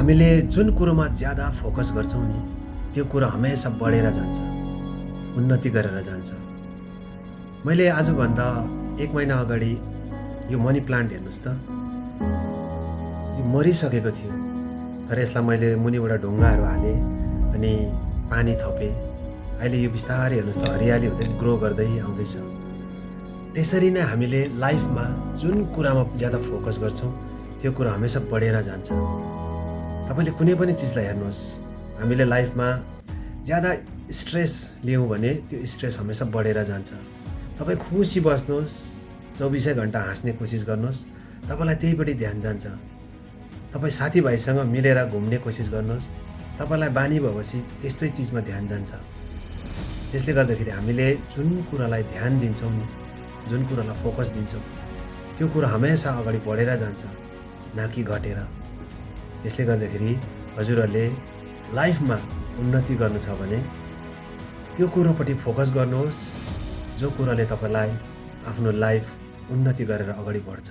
हामीले जुन कुरोमा ज्यादा फोकस गर्छौँ नि त्यो कुरो हमेसा बढेर जान्छ, उन्नति गरेर जान्छ। मैले आजभन्दा 1 महिना अगाडि यो मनी प्लान्ट हेर्नुहोस् त, यो मरिसकेको थियो। तर यसलाई मैले मुनिबाट ढुङ्गाहरू हालेँ अनि पानी थपेँ। अहिले यो बिस्तारै हेर्नुहोस् त हरियाली हुँदै ग्रो गर्दै आउँदैछ। त्यसरी नै हामीले लाइफमा जुन कुरामा ज्यादा फोकस गर्छौँ त्यो कुरा हमेसा बढेर जान्छ। तपाईँले कुनै पनि चिजलाई हेर्नुहोस्, हामीले लाइफमा ज्यादा स्ट्रेस लियौँ भने त्यो स्ट्रेस हमेसा बढेर जान्छ। तपाईँ खुसी बस्नुहोस्, 24 घन्टा हाँस्ने कोसिस गर्नुहोस्, तपाईँलाई त्यहीपट्टि ध्यान जान्छ। तपाईँ साथीभाइसँग मिलेर घुम्ने कोसिस गर्नुहोस्, तपाईँलाई बानी भएपछि त्यस्तै चिजमा ध्यान जान्छ। त्यसले गर्दाखेरि हामीले जुन कुरालाई ध्यान दिन्छौँ नि, जुन कुरालाई फोकस दिन्छौँ त्यो कुरा हमेसा अगाडि बढेर जान्छ, न कि घटेर। त्यसले गर्दाखेरि हजुरहरूले लाइफमा उन्नति गर्नु छ भने त्यो कुरोपट्टि फोकस गर्नुहोस् जो कुराले तपाईँलाई आफ्नो लाइफ उन्नति गरेर अगाडि बढ्छ।